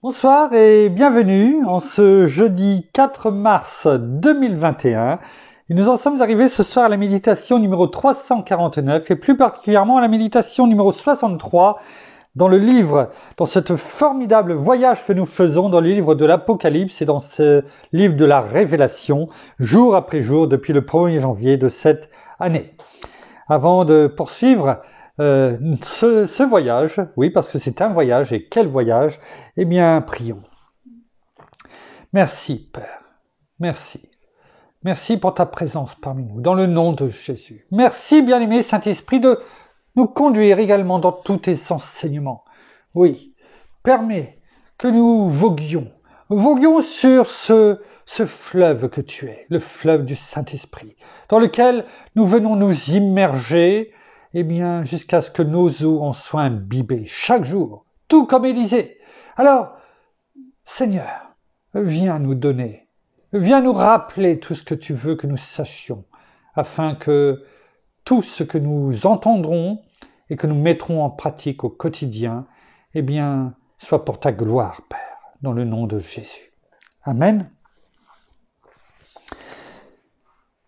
Bonsoir et bienvenue en ce jeudi 4 mars 2021. Et nous en sommes arrivés ce soir à la méditation numéro 349 et plus particulièrement à la méditation numéro 63 dans le livre, dans ce formidable voyage que nous faisons dans le livre de l'Apocalypse et dans ce livre de la Révélation, jour après jour depuis le 1er janvier de cette année. Avant de poursuivre ce voyage, oui, parce que c'est un voyage, et quel voyage, eh bien, prions. Merci, Père, merci. Merci pour ta présence parmi nous, dans le nom de Jésus. Merci, bien-aimé Saint-Esprit, de nous conduire également dans tous tes enseignements. Oui, permets que nous voguions sur ce fleuve que tu es, le fleuve du Saint-Esprit, dans lequel nous venons nous immerger, eh bien, jusqu'à ce que nos eaux en soient imbibées chaque jour, tout comme Élisée. Alors, Seigneur, viens nous donner, viens nous rappeler tout ce que tu veux que nous sachions, afin que tout ce que nous entendrons et que nous mettrons en pratique au quotidien, eh bien, soit pour ta gloire, Père, dans le nom de Jésus. Amen.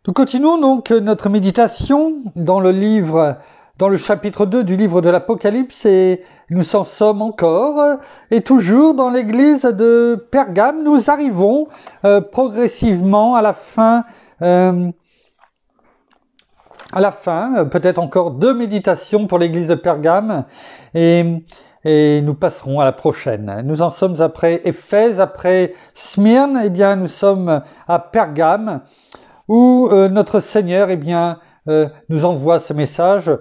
Nous continuons donc notre méditation dans le chapitre 2 du livre de l'Apocalypse et nous en sommes encore et toujours dans l'église de Pergame. Nous arrivons progressivement à la fin, peut-être encore 2 méditations pour l'église de Pergame et nous passerons à la prochaine. Nous en sommes après Éphèse, après Smyrne, eh bien nous sommes à Pergame où notre Seigneur nous envoie ce message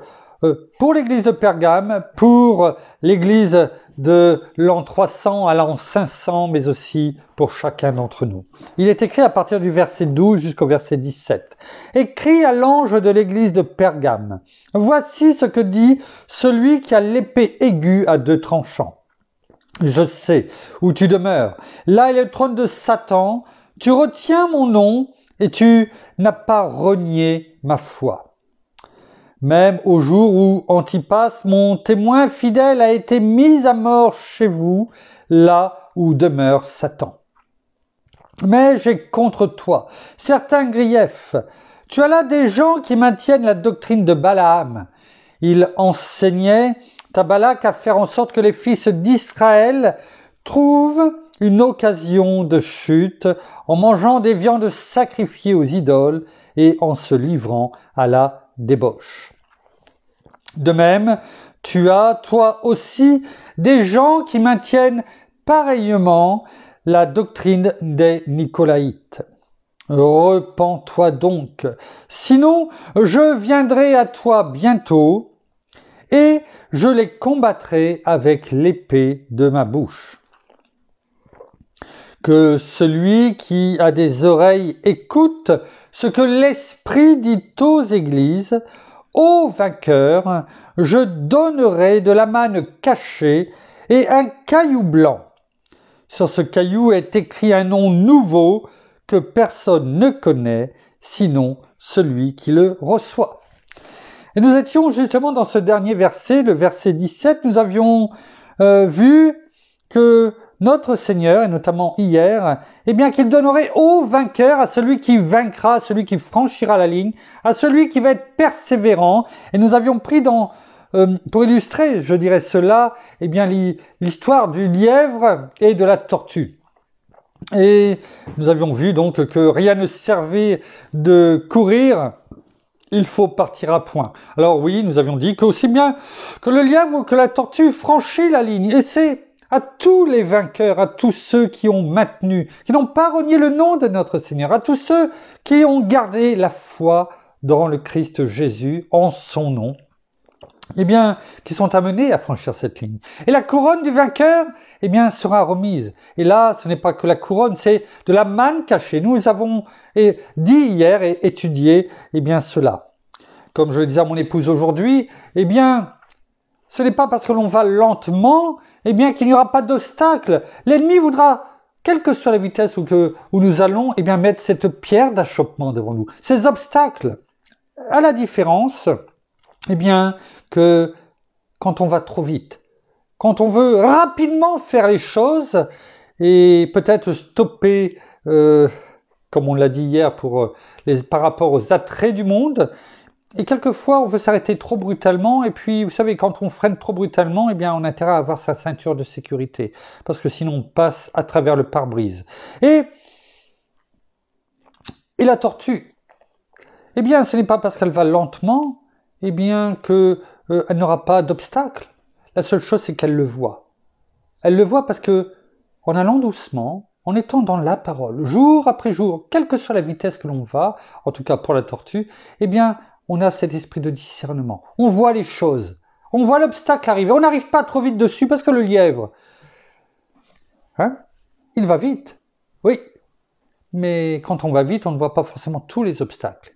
pour l'église de Pergame, pour l'église de l'an 300 à l'an 500, mais aussi pour chacun d'entre nous. Il est écrit à partir du verset 12 jusqu'au verset 17. Écrit à l'ange de l'église de Pergame. Voici ce que dit celui qui a l'épée aiguë à 2 tranchants. Je sais où tu demeures. Là est le trône de Satan. Tu retiens mon nom et tu n'as pas renié ma foi. Même au jour où Antipas, mon témoin fidèle, a été mis à mort chez vous, là où demeure Satan. Mais j'ai contre toi certains griefs. Tu as là des gens qui maintiennent la doctrine de Balaam. Il enseignait à Balak à faire en sorte que les fils d'Israël trouvent une occasion de chute en mangeant des viandes sacrifiées aux idoles et en se livrant à la débauche. De même, tu as, toi aussi, des gens qui maintiennent pareillement la doctrine des Nicolaïtes. Repens-toi donc, sinon je viendrai à toi bientôt et je les combattrai avec l'épée de ma bouche. Que celui qui a des oreilles écoute ce que l'Esprit dit aux églises. Au vainqueur, je donnerai de la manne cachée et un caillou blanc. Sur ce caillou est écrit un nom nouveau que personne ne connaît, sinon celui qui le reçoit. Et nous étions justement dans ce dernier verset, le verset 17, nous avions vu que notre Seigneur, et notamment hier, eh bien qu'il donnerait au vainqueur, à celui qui vaincra, à celui qui franchira la ligne, à celui qui va être persévérant. Et nous avions pris pour illustrer, je dirais cela, eh bien l'histoire du lièvre et de la tortue. Et nous avions vu donc que rien ne servait de courir, il faut partir à point. Alors oui, nous avions dit qu'aussi bien que le lièvre ou que la tortue franchit la ligne. Et c'est à tous les vainqueurs, à tous ceux qui ont maintenu, qui n'ont pas renié le nom de notre Seigneur, à tous ceux qui ont gardé la foi dans le Christ Jésus, en son nom, eh bien, qui sont amenés à franchir cette ligne. Et la couronne du vainqueur, eh bien, sera remise. Et là, ce n'est pas que la couronne, c'est de la manne cachée. Nous avons dit hier et étudié, eh bien, cela. Comme je le disais à mon épouse aujourd'hui, eh bien, ce n'est pas parce que l'on va lentement, eh bien, qu'il n'y aura pas d'obstacle. L'ennemi voudra, quelle que soit la vitesse où nous allons, eh bien, mettre cette pierre d'achoppement devant nous. Ces obstacles, à la différence, eh bien, que quand on va trop vite, quand on veut rapidement faire les choses et peut-être stopper, comme on l'a dit hier, par rapport aux attraits du monde. Et quelquefois, on veut s'arrêter trop brutalement. Et puis, vous savez, quand on freine trop brutalement, eh bien, on a intérêt à avoir sa ceinture de sécurité. Parce que sinon, on passe à travers le pare-brise. Et la tortue, eh bien, ce n'est pas parce qu'elle va lentement, eh bien, qu'elle n'aura pas d'obstacle. La seule chose, c'est qu'elle le voit. Elle le voit parce que, en allant doucement, en étant dans la parole, jour après jour, quelle que soit la vitesse que l'on va, en tout cas pour la tortue, eh bien, on a cet esprit de discernement. On voit les choses. On voit l'obstacle arriver. On n'arrive pas trop vite dessus parce que le lièvre, il va vite. Oui. Mais quand on va vite, on ne voit pas forcément tous les obstacles.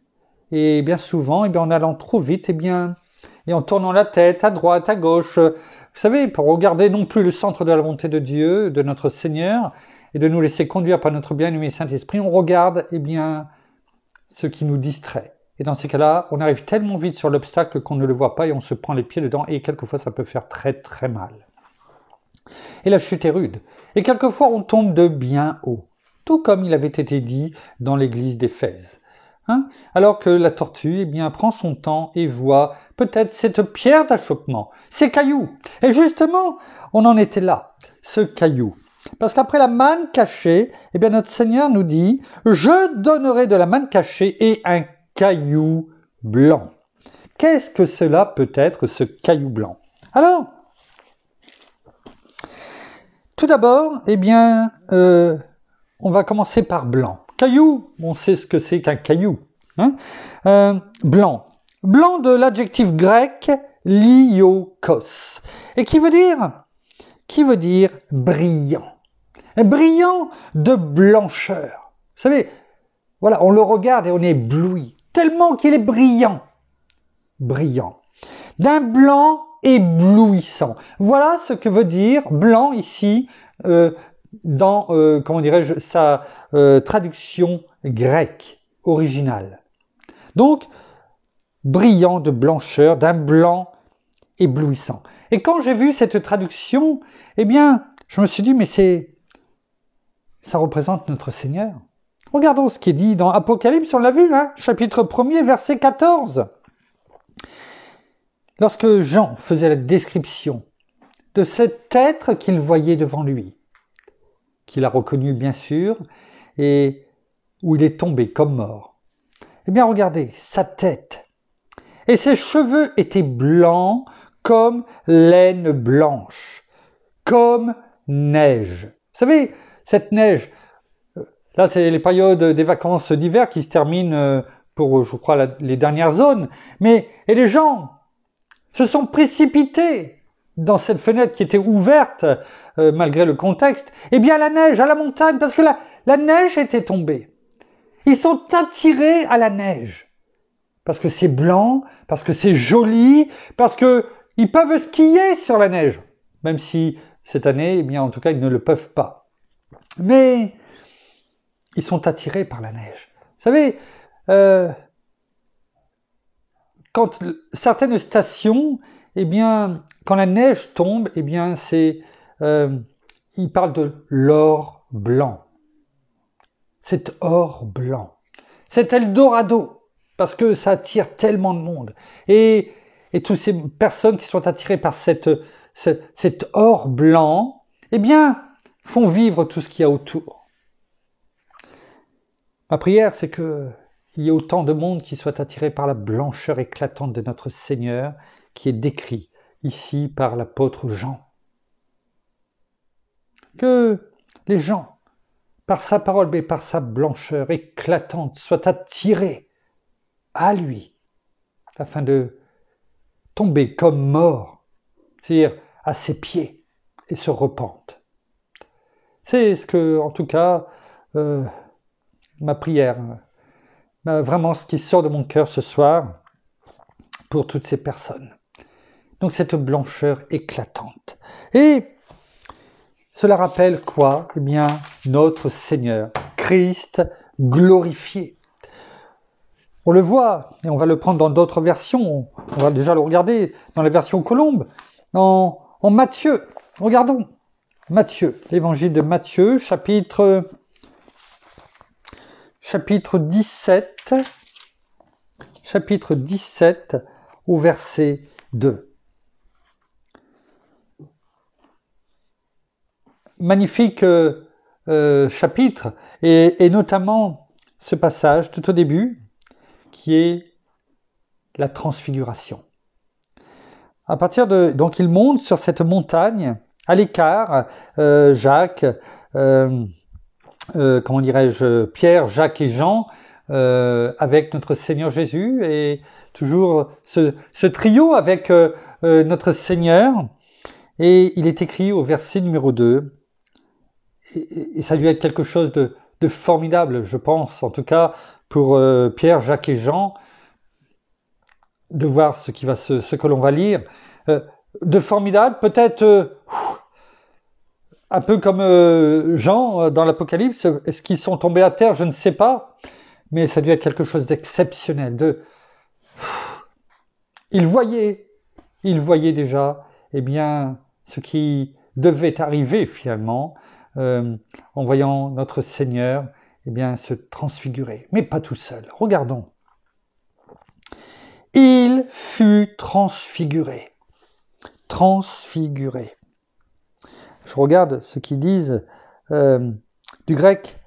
Et bien souvent, en allant trop vite, et en tournant la tête à droite, à gauche, vous savez, pour regarder non plus le centre de la volonté de Dieu, de notre Seigneur, et de nous laisser conduire par notre bien-aimé Saint-Esprit, on regarde, ce qui nous distrait. Et dans ces cas-là, on arrive tellement vite sur l'obstacle qu'on ne le voit pas et on se prend les pieds dedans. Et quelquefois, ça peut faire très très mal. Et la chute est rude. Et quelquefois, on tombe de bien haut. Tout comme il avait été dit dans l'église d'Éphèse. Alors que la tortue, prend son temps et voit peut-être cette pierre d'achoppement, ces cailloux. Et justement, on en était là, ce caillou. Parce qu'après la manne cachée, notre Seigneur nous dit « Je donnerai de la manne cachée et un caillou blanc. » Qu'est-ce que cela peut être, ce caillou blanc? Alors, tout d'abord, on va commencer par blanc. Caillou, on sait ce que c'est qu'un caillou. Blanc. Blanc de l'adjectif grec liokos. Et qui veut dire brillant. Brillant de blancheur. Vous savez, voilà, on le regarde et on est ébloui. Tellement qu'il est brillant. Brillant. D'un blanc éblouissant. Voilà ce que veut dire blanc ici dans, sa traduction grecque originale. Donc, brillant de blancheur, d'un blanc éblouissant. Et quand j'ai vu cette traduction, je me suis dit, mais ça représente notre Seigneur. Regardons ce qui est dit dans Apocalypse, on l'a vu, chapitre 1er, verset 14. Lorsque Jean faisait la description de cet être qu'il voyait devant lui, qu'il a reconnu bien sûr, et où il est tombé comme mort. Regardez, sa tête et ses cheveux étaient blancs comme laine blanche, comme neige. Vous savez, cette neige, là c'est les périodes des vacances d'hiver qui se terminent pour, je crois, les dernières zones, et les gens se sont précipités dans cette fenêtre qui était ouverte, malgré le contexte, la neige, à la montagne, parce que la neige était tombée. Ils sont attirés à la neige, parce que c'est blanc, parce que c'est joli, parce qu'ils peuvent skier sur la neige, même si cette année, en tout cas, ils ne le peuvent pas. Mais ils sont attirés par la neige. Vous savez, quand certaines stations, quand la neige tombe, ils parlent de l'or blanc. Cet or blanc, cet Eldorado, parce que ça attire tellement de monde. Et toutes ces personnes qui sont attirées par cet or blanc, font vivre tout ce qu'il y a autour. Ma prière, c'est qu'il y ait autant de monde qui soit attiré par la blancheur éclatante de notre Seigneur, qui est décrit ici par l'apôtre Jean. Que les gens, par sa parole, mais par sa blancheur éclatante, soient attirés à lui, afin de tomber comme mort, c'est-à-dire à ses pieds, et se repentent. C'est ce que, en tout cas, ma prière, vraiment ce qui sort de mon cœur ce soir, pour toutes ces personnes. Donc cette blancheur éclatante. Et cela rappelle quoi? Notre Seigneur, Christ glorifié. On le voit, et on va le prendre dans d'autres versions, on va déjà le regarder dans la version Colombe, en Matthieu, regardons Matthieu, l'évangile de Matthieu, chapitre 17, au verset 2. Magnifique chapitre, et notamment ce passage tout au début, qui est la transfiguration. À partir de, donc il monte sur cette montagne, à l'écart, Jacques, comment dirais-je, Pierre, Jacques et Jean, avec notre Seigneur Jésus, et toujours ce trio avec notre Seigneur. Et il est écrit au verset numéro 2, et ça a dû être quelque chose de formidable, je pense, en tout cas pour Pierre, Jacques et Jean, de voir ce que l'on va lire, de formidable, peut-être un peu comme Jean dans l'Apocalypse. Est-ce qu'ils sont tombés à terre? Je ne sais pas, mais ça a dû être quelque chose d'exceptionnel. Ils voyaient déjà, eh bien, ce qui devait arriver finalement, en voyant notre Seigneur, eh bien, se transfigurer, mais pas tout seul. Regardons. Il fut transfiguré. Transfiguré. Je regarde ce qu'ils disent du grec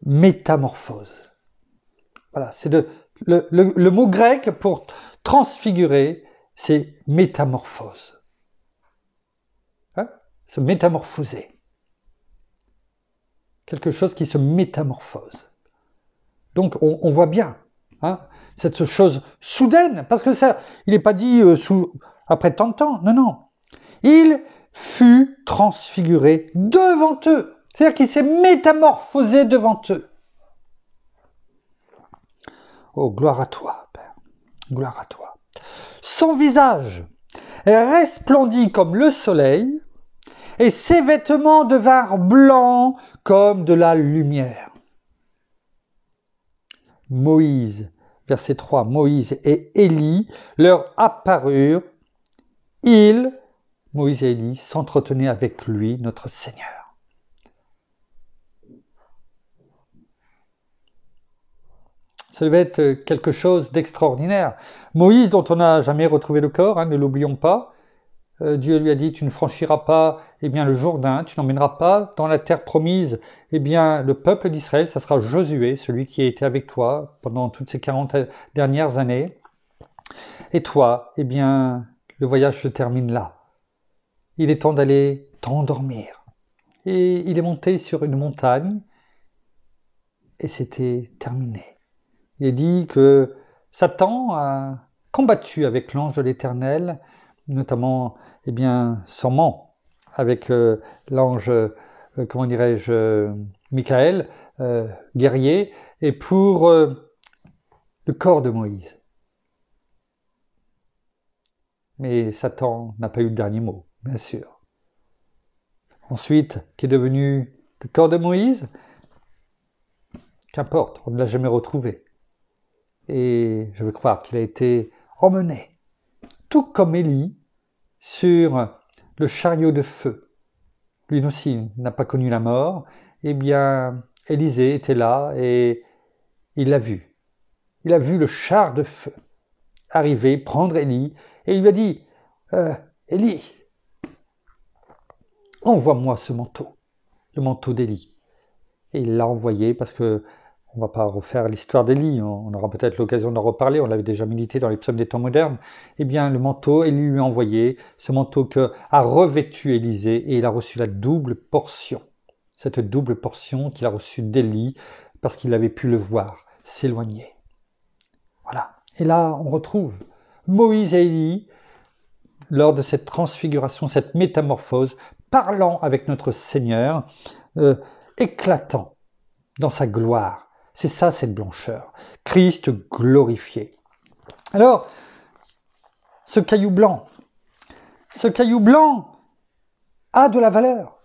métamorphose. Voilà, c'est le mot grec pour transfigurer, c'est métamorphose. Hein? Se métamorphoser. Quelque chose qui se métamorphose. Donc on voit bien, hein, cette chose soudaine, parce que ça, il n'est pas dit après tant de temps, non. Il fut transfiguré devant eux. C'est-à-dire qu'il s'est métamorphosé devant eux. Oh, gloire à toi, Père. Gloire à toi. Son visage resplendit comme le soleil, et ses vêtements devinrent blancs comme de la lumière. Moïse, verset 3, Moïse et Élie leur apparurent. Moïse et Élie, s'entretenaient avec lui, notre Seigneur. Ça devait être quelque chose d'extraordinaire. Moïse, dont on n'a jamais retrouvé le corps, hein, ne l'oublions pas, Dieu lui a dit, tu ne franchiras pas le Jourdain, tu n'emmèneras pas dans la terre promise le peuple d'Israël, ça sera Josué, celui qui a été avec toi pendant toutes ces 40 dernières années. Et toi, le voyage se termine là. Il est temps d'aller t'endormir. Et il est monté sur une montagne, et c'était terminé. Il est dit que Satan a combattu avec l'ange de l'Éternel, notamment, sûrement avec l'ange, Michael, guerrier, et pour le corps de Moïse. Mais Satan n'a pas eu le dernier mot, bien sûr. Ensuite, qu'est devenu le corps de Moïse? Qu'importe, on ne l'a jamais retrouvé. Et je veux croire qu'il a été emmené, tout comme Élie, sur le chariot de feu. Lui aussi n'a pas connu la mort. Élisée était là et il l'a vu. Il a vu le char de feu arriver, prendre Élie, et il lui a dit, Élie, envoie-moi ce manteau, le manteau d'Élie. Et il l'a envoyé parce que on ne va pas refaire l'histoire d'Élie, on aura peut-être l'occasion d'en reparler, on l'avait déjà médité dans les psaumes des temps modernes. Le manteau, Élie lui a envoyé, ce manteau a revêtu Élisée, et il a reçu la double portion. Cette double portion qu'il a reçue d'Élie, parce qu'il avait pu le voir s'éloigner. Voilà. Et là, on retrouve Moïse et Élie, lors de cette transfiguration, cette métamorphose, parlant avec notre Seigneur, éclatant dans sa gloire. C'est ça, cette blancheur. Christ glorifié. Alors, ce caillou blanc a de la valeur.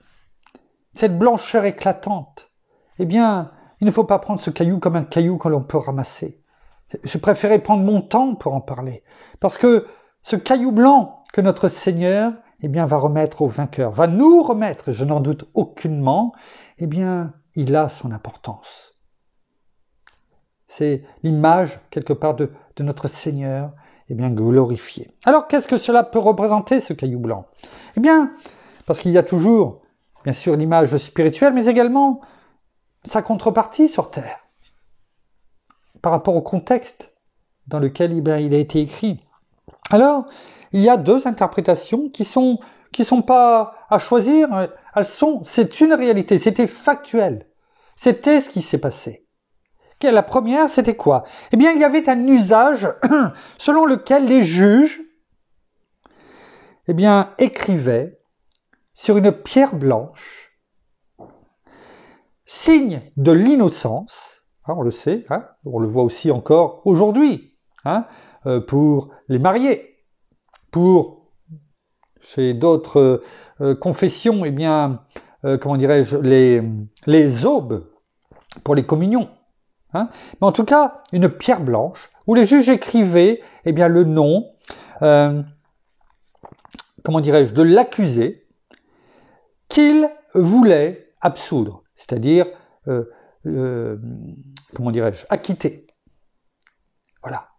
Cette blancheur éclatante, il ne faut pas prendre ce caillou comme un caillou que l'on peut ramasser. Je préférais prendre mon temps pour en parler. Parce que ce caillou blanc que notre Seigneur, eh bien, va remettre au vainqueur, va nous remettre, je n'en doute aucunement, eh bien, il a son importance. C'est l'image, quelque part, de notre Seigneur, eh bien, glorifié. Alors, qu'est-ce que cela peut représenter, ce caillou blanc? Eh bien, parce qu'il y a toujours, bien sûr, l'image spirituelle, mais également sa contrepartie sur terre, par rapport au contexte dans lequel il a été écrit. Alors, il y a deux interprétations qui sont pas à choisir, c'est une réalité, c'était factuel. C'était ce qui s'est passé. La première, c'était quoi? Eh bien, il y avait un usage selon lequel les juges, eh bien, écrivaient sur une pierre blanche, signe de l'innocence, on le sait, on le voit aussi encore aujourd'hui, pour les mariés, pour chez d'autres confessions, eh bien, comment dirais-je, les aubes pour les communions. Mais en tout cas, une pierre blanche où les juges écrivaient, eh bien, le nom, comment dirais-je, de l'accusé qu'ils voulaient absoudre, c'est-à-dire, comment dirais-je, acquitter. Voilà.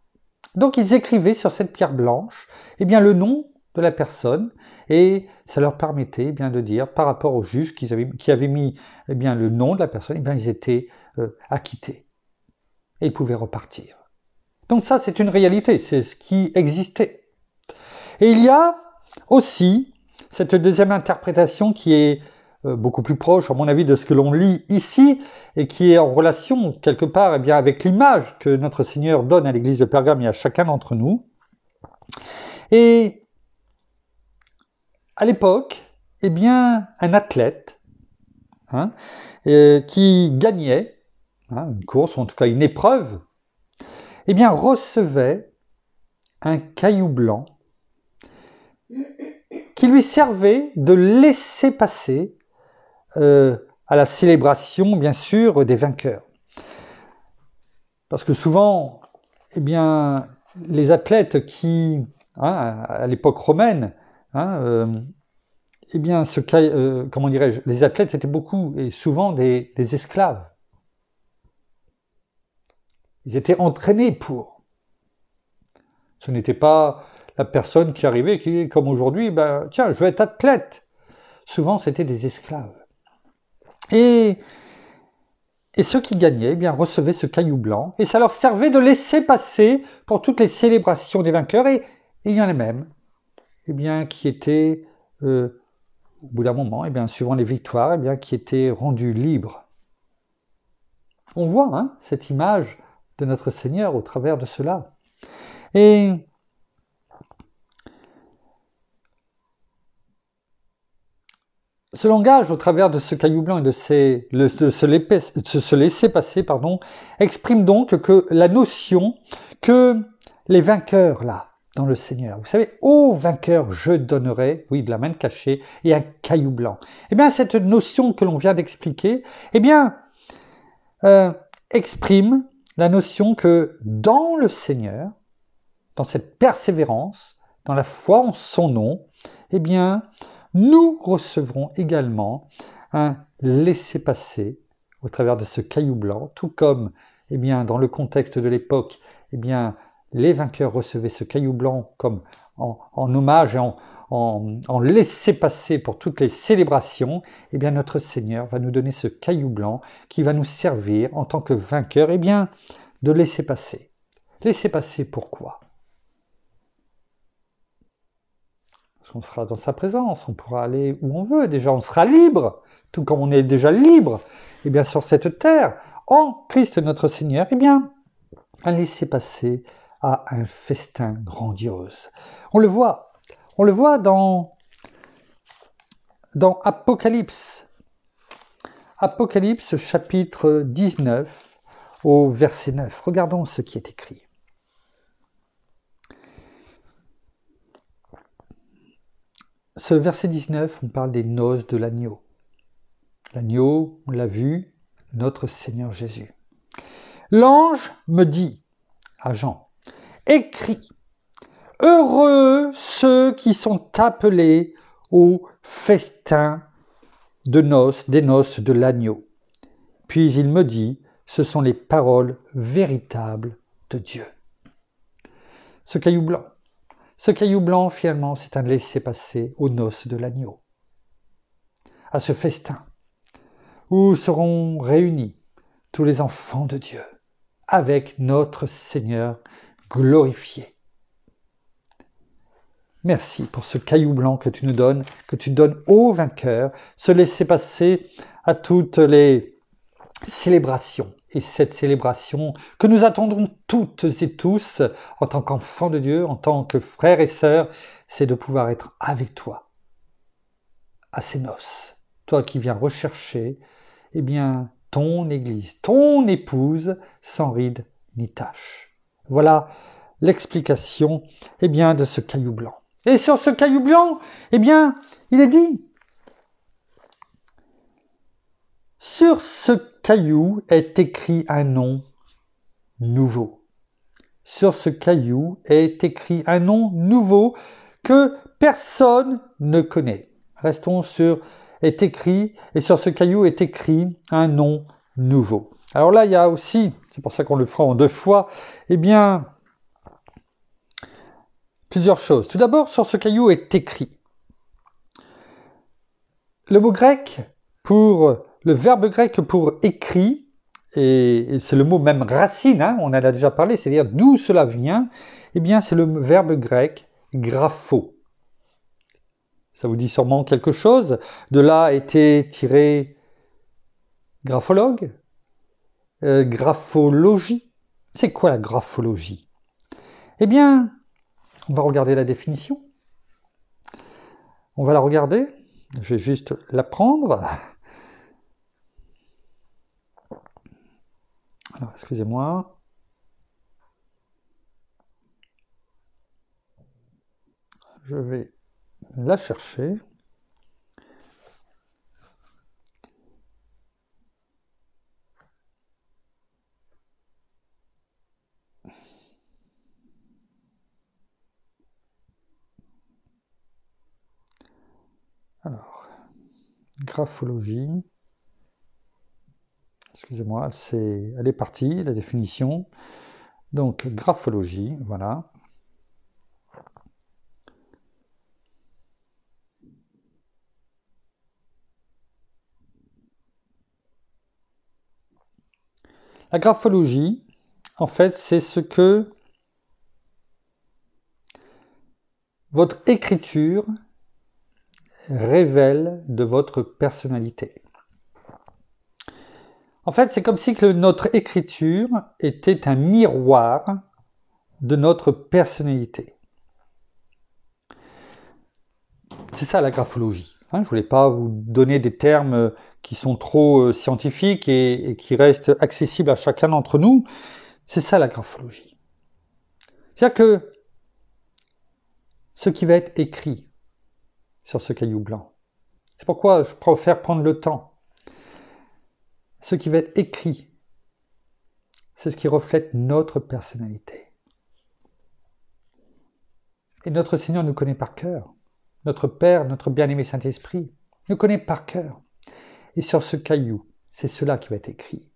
Donc, ils écrivaient sur cette pierre blanche, eh bien, le nom de la personne, et ça leur permettait, eh bien, de dire, par rapport aux juges qui avaient mis, eh bien, le nom de la personne, eh bien, ils étaient acquittés. Et ils pouvaient repartir. Donc ça, c'est une réalité, c'est ce qui existait. Et il y a aussi cette deuxième interprétation qui est beaucoup plus proche, à mon avis, de ce que l'on lit ici, et qui est en relation, quelque part, eh bien, avec l'image que notre Seigneur donne à l'église de Pergame et à chacun d'entre nous. Et à l'époque, eh bien, un athlète qui gagnait une course, ou en tout cas une épreuve, eh bien, recevait un caillou blanc qui lui servait de laisser-passer à la célébration, bien sûr, des vainqueurs. Parce que souvent, eh bien, les athlètes qui, à l'époque romaine, eh bien, comment dirais-je, les athlètes étaient beaucoup et souvent des esclaves. Ils étaient entraînés pour. Ce n'était pas la personne qui arrivait et qui, comme aujourd'hui, tiens, je veux être athlète. Souvent, c'était des esclaves. Et ceux qui gagnaient, eh bien, recevaient ce caillou blanc, et ça leur servait de laisser passer pour toutes les célébrations des vainqueurs. Et il y en a même, eh bien, qui étaient, au bout d'un moment, eh bien, suivant les victoires, eh bien, qui étaient rendus libres. On voit cette image de notre Seigneur au travers de cela. Et ce langage, au travers de ce caillou blanc et de se laisser passer, exprime donc que la notion que les vainqueurs, là, dans le Seigneur, vous savez, ô vainqueur, je donnerai, oui, de la main cachée, et un caillou blanc. Eh bien, cette notion que l'on vient d'expliquer, eh bien, exprime la notion que dans le Seigneur, dans cette persévérance, dans la foi en son nom, eh bien, nous recevrons également un laissez-passer au travers de ce caillou blanc, tout comme, eh bien, dans le contexte de l'époque, eh bien, les vainqueurs recevaient ce caillou blanc comme en hommage et en laissez-passer pour toutes les célébrations. Eh bien, notre Seigneur va nous donner ce caillou blanc qui va nous servir en tant que vainqueurs, eh bien, de laisser-passer. Laisser-passer pourquoi? Parce qu'on sera dans sa présence, on pourra aller où on veut, déjà on sera libre, tout comme on est déjà libre, et bien sur cette terre, en Christ notre Seigneur, eh bien, un laisser-passer à un festin grandiose. On le voit dans Apocalypse. Apocalypse chapitre 19 au verset 9. Regardons ce qui est écrit. Ce verset 19, on parle des noces de l'agneau. L'agneau, on l'a vu, notre Seigneur Jésus. L'ange me dit à Jean, écris, heureux ceux qui sont appelés au festin des noces de l'agneau. Puis il me dit, ce sont les paroles véritables de Dieu. Ce caillou blanc, finalement, c'est un laissez-passer aux noces de l'agneau, à ce festin où seront réunis tous les enfants de Dieu avec notre Seigneur glorifié. Merci pour ce caillou blanc que tu nous donnes, que tu donnes aux vainqueurs, ce laissez-passer à toutes les célébrations. Et cette célébration que nous attendons toutes et tous en tant qu'enfants de Dieu, en tant que frères et sœurs, c'est de pouvoir être avec toi à ces noces. Toi qui viens rechercher, eh bien, ton Église, ton épouse, sans ride ni tache. Voilà l'explication, eh bien, de ce caillou blanc. Et sur ce caillou blanc, eh bien, il est dit, sur ce caillou est écrit un nom nouveau. Sur ce caillou est écrit un nom nouveau que personne ne connaît. Restons sur est écrit, et sur ce caillou est écrit un nom nouveau. Alors là, il y a aussi, c'est pour ça qu'on le fera en 2 fois, eh bien, plusieurs choses. Tout d'abord, sur ce caillou est écrit. Le mot grec le verbe grec pour écrit, et c'est le mot même racine, hein, on en a déjà parlé, c'est-à-dire d'où cela vient, eh bien c'est le verbe grec grapho. Ça vous dit sûrement quelque chose. De là a été tiré graphologue, graphologie. C'est quoi la graphologie? Eh bien, on va regarder la définition. On va la regarder. Je vais juste la prendre. Alors, excusez-moi. Je vais la chercher. Alors, graphologie. Excusez-moi, elle est partie, la définition. Donc, graphologie, voilà. La graphologie, en fait, c'est ce que votre écriture révèle de votre personnalité. En fait, c'est comme si que notre écriture était un miroir de notre personnalité. C'est ça la graphologie. Je ne voulais pas vous donner des termes qui sont trop scientifiques et qui restent accessibles à chacun d'entre nous. C'est ça la graphologie. C'est-à-dire que ce qui va être écrit sur ce caillou blanc, c'est pourquoi je préfère prendre le temps. Ce qui va être écrit, c'est ce qui reflète notre personnalité. Et notre Seigneur nous connaît par cœur. Notre Père, notre bien-aimé Saint-Esprit, nous connaît par cœur. Et sur ce caillou, c'est cela qui va être écrit.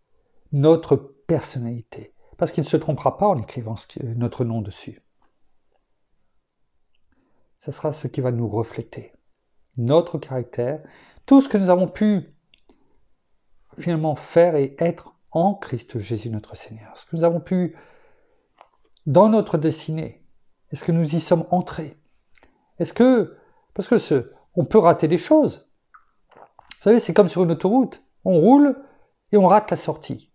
Notre personnalité. Parce qu'il ne se trompera pas en écrivant notre nom dessus. Ce sera ce qui va nous refléter. Notre caractère, tout ce que nous avons pu finalement faire et être en Christ Jésus notre Seigneur. Ce que nous avons pu, dans notre destinée, est-ce que nous y sommes entrés? Est-ce que, parce que on peut rater des choses. Vous savez, c'est comme sur une autoroute. On roule et on rate la sortie.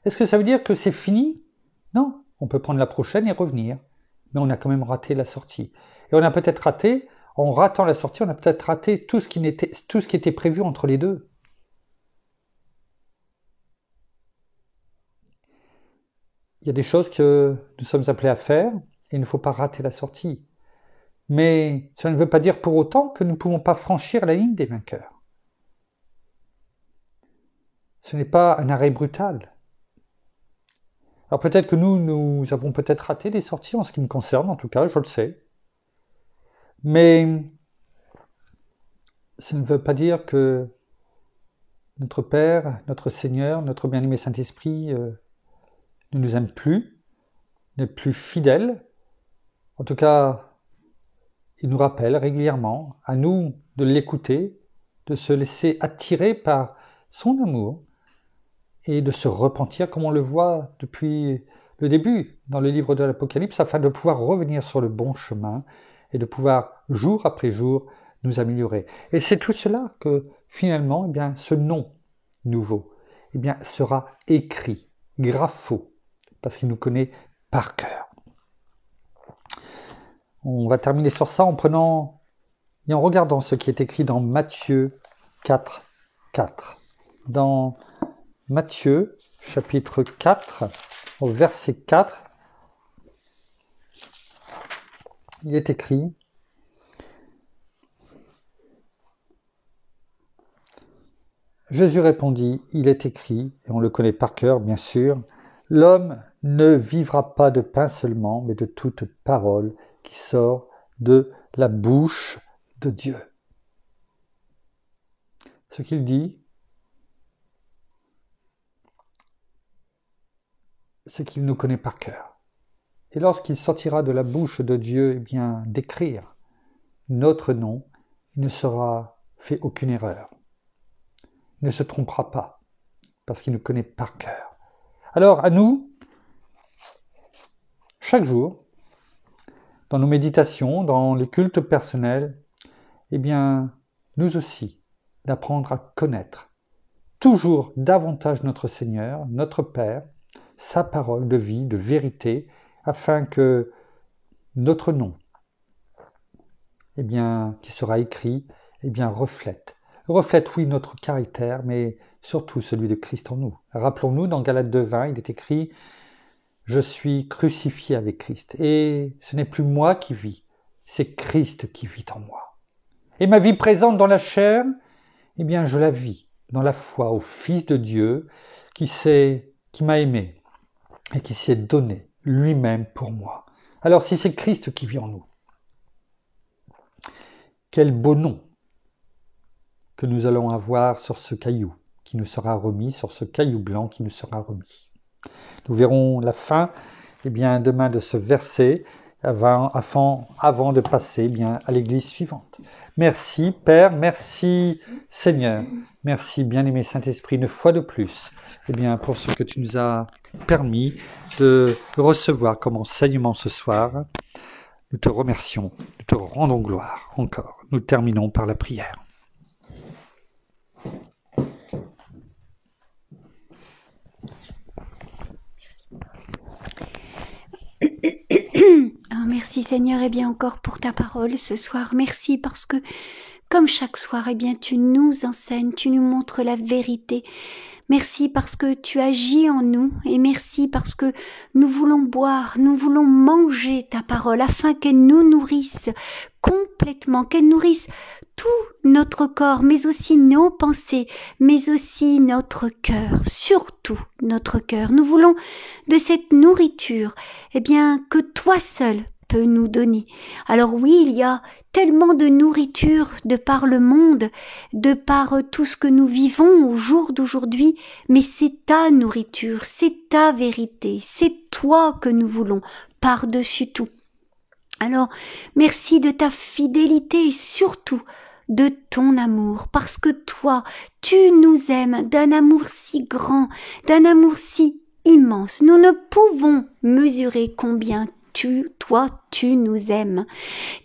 Est-ce que ça veut dire que c'est fini? Non, on peut prendre la prochaine et revenir. Mais on a quand même raté la sortie. Et on a peut-être raté, en ratant la sortie, on a peut-être raté tout ce qui était prévu entre les deux. Il y a des choses que nous sommes appelés à faire et il ne faut pas rater la sortie. Mais ça ne veut pas dire pour autant que nous ne pouvons pas franchir la ligne des vainqueurs. Ce n'est pas un arrêt brutal. Alors peut-être que nous avons peut-être raté des sorties en ce qui me concerne, en tout cas, je le sais. Mais ça ne veut pas dire que notre Père, notre Seigneur, notre bien-aimé Saint-Esprit ne nous aime plus, n'est plus fidèle. En tout cas, il nous rappelle régulièrement à nous de l'écouter, de se laisser attirer par son amour et de se repentir comme on le voit depuis le début dans le livre de l'Apocalypse, afin de pouvoir revenir sur le bon chemin et de pouvoir jour après jour nous améliorer. Et c'est tout cela que finalement, eh bien, ce nom nouveau eh bien, sera écrit, grapho, parce qu'il nous connaît par cœur. On va terminer sur ça en prenant et en regardant ce qui est écrit dans Matthieu 4, 4. Dans Matthieu, chapitre 4, au verset 4, il est écrit: Jésus répondit, il est écrit, et on le connaît par cœur bien sûr, l'homme ne vivra pas de pain seulement, mais de toute parole qui sort de la bouche de Dieu. Ce qu'il dit, c'est qu'il nous connaît par cœur. Et lorsqu'il sortira de la bouche de Dieu, eh bien, d'écrire notre nom, il ne sera fait aucune erreur. Il ne se trompera pas, parce qu'il nous connaît par cœur. Alors, à nous, chaque jour, dans nos méditations, dans les cultes personnels, eh bien, nous aussi, d'apprendre à connaître toujours davantage notre Seigneur, notre Père, sa parole de vie, de vérité, afin que notre nom, eh bien, qui sera écrit, eh bien, reflète, oui, notre caractère, mais surtout celui de Christ en nous. Rappelons-nous, dans Galates 2:20, il est écrit « Je suis crucifié avec Christ, et ce n'est plus moi qui vis, c'est Christ qui vit en moi. Et ma vie présente dans la chair, eh bien, je la vis dans la foi au Fils de Dieu qui m'a aimé et qui s'est donné lui-même pour moi. Alors, si c'est Christ qui vit en nous, quel beau nom que nous allons avoir sur ce caillou qui nous sera remis, sur ce caillou blanc qui nous sera remis. Nous verrons la fin eh bien, demain de ce verset avant de passer eh bien, à l'église suivante. Merci Père, merci Seigneur, merci bien-aimé Saint-Esprit, une fois de plus eh bien, pour ce que tu nous as permis de recevoir comme enseignement ce soir. Nous te remercions, nous te rendons gloire encore. Nous terminons par la prière. Oh, merci Seigneur, et bien encore pour ta parole ce soir. Merci parce que, comme chaque soir, eh bien tu nous enseignes, tu nous montres la vérité. Merci parce que tu agis en nous, et merci parce que nous voulons boire, nous voulons manger ta parole afin qu'elle nous nourrisse complètement, qu'elle nourrisse tout notre corps, mais aussi nos pensées, mais aussi notre cœur, surtout notre cœur. Nous voulons de cette nourriture, eh bien, que toi seul peux nous donner. Alors oui, il y a tellement de nourriture de par le monde, de par tout ce que nous vivons au jour d'aujourd'hui, mais c'est ta nourriture, c'est ta vérité, c'est toi que nous voulons par-dessus tout. Alors, merci de ta fidélité et surtout de ton amour, parce que toi, tu nous aimes d'un amour si grand, d'un amour si immense. Nous ne pouvons mesurer combien toi, tu nous aimes.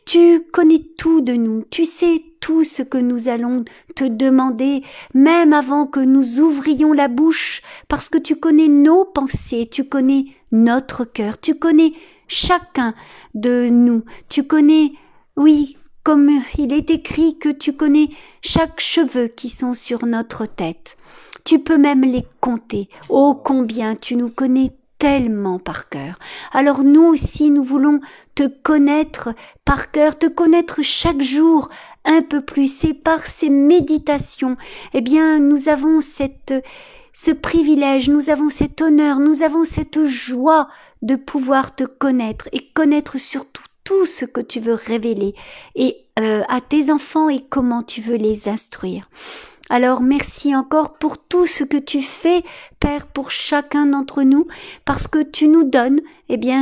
Tu connais tout de nous, tu sais tout ce que nous allons te demander, même avant que nous ouvrions la bouche, parce que tu connais nos pensées, tu connais notre cœur, tu connais chacun de nous, tu connais, oui, comme il est écrit que tu connais chaque cheveu qui sont sur notre tête. Tu peux même les compter. Oh, combien tu nous connais tellement par cœur. Alors nous aussi, nous voulons te connaître par cœur, te connaître chaque jour un peu plus. Et par ces méditations, eh bien, nous avons ce privilège, nous avons cet honneur, nous avons cette joie de pouvoir te connaître et connaître surtout tout ce que tu veux révéler et à tes enfants et comment tu veux les instruire. Alors merci encore pour tout ce que tu fais, Père, pour chacun d'entre nous, parce que tu nous donnes,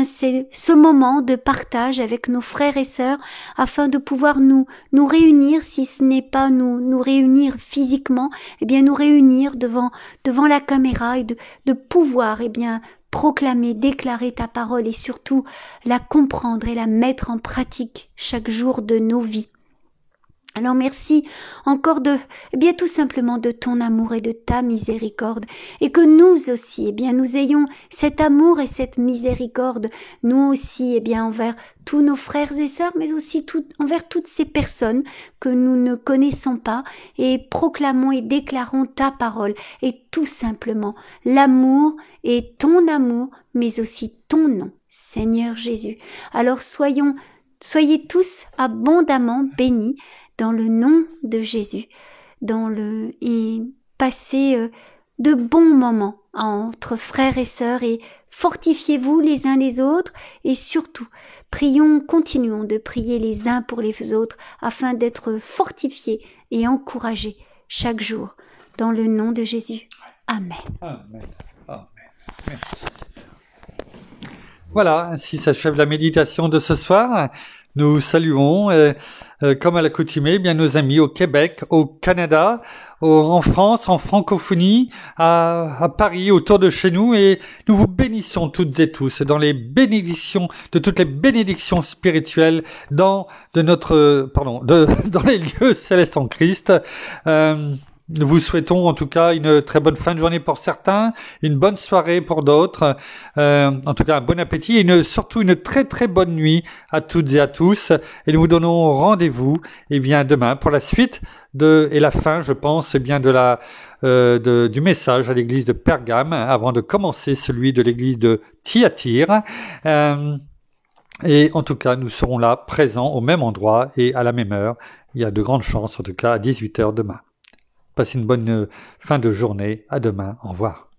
c'est ce moment de partage avec nos frères et sœurs, afin de pouvoir nous réunir, si ce n'est pas nous réunir physiquement, nous réunir devant la caméra et de pouvoir, proclamer, déclarer ta parole et surtout la comprendre et la mettre en pratique chaque jour de nos vies. Alors merci encore tout simplement de ton amour et de ta miséricorde, et que nous aussi, nous ayons cet amour et cette miséricorde, nous aussi, envers tous nos frères et sœurs, mais aussi envers toutes ces personnes que nous ne connaissons pas, et proclamons et déclarons ta parole, et tout simplement l'amour et ton amour, mais aussi ton nom, Seigneur Jésus. Alors soyez tous abondamment bénis, dans le nom de Jésus, et passez de bons moments entre frères et sœurs, et fortifiez-vous les uns les autres, et surtout, continuons de prier les uns pour les autres, afin d'être fortifiés et encouragés chaque jour, dans le nom de Jésus. Amen. Amen. Amen. Merci. Voilà, ainsi s'achève la méditation de ce soir. Nous saluons, comme à l'accoutumée, nos amis au Québec, au Canada, en France, en francophonie, à Paris, autour de chez nous, et nous vous bénissons toutes et tous dans les bénédictions, de toutes les bénédictions spirituelles dans les lieux célestes en Christ. Nous vous souhaitons en tout cas une très bonne fin de journée pour certains, une bonne soirée pour d'autres, en tout cas un bon appétit et surtout une très très bonne nuit à toutes et à tous. Et nous vous donnons rendez-vous demain pour la suite et la fin, je pense, du message à l'église de Pergame, avant de commencer celui de l'église de Thyatire. Et en tout cas, nous serons là, présents au même endroit et à la même heure. Il y a de grandes chances, en tout cas, à 18h demain. Passez une bonne fin de journée. À demain. Au revoir.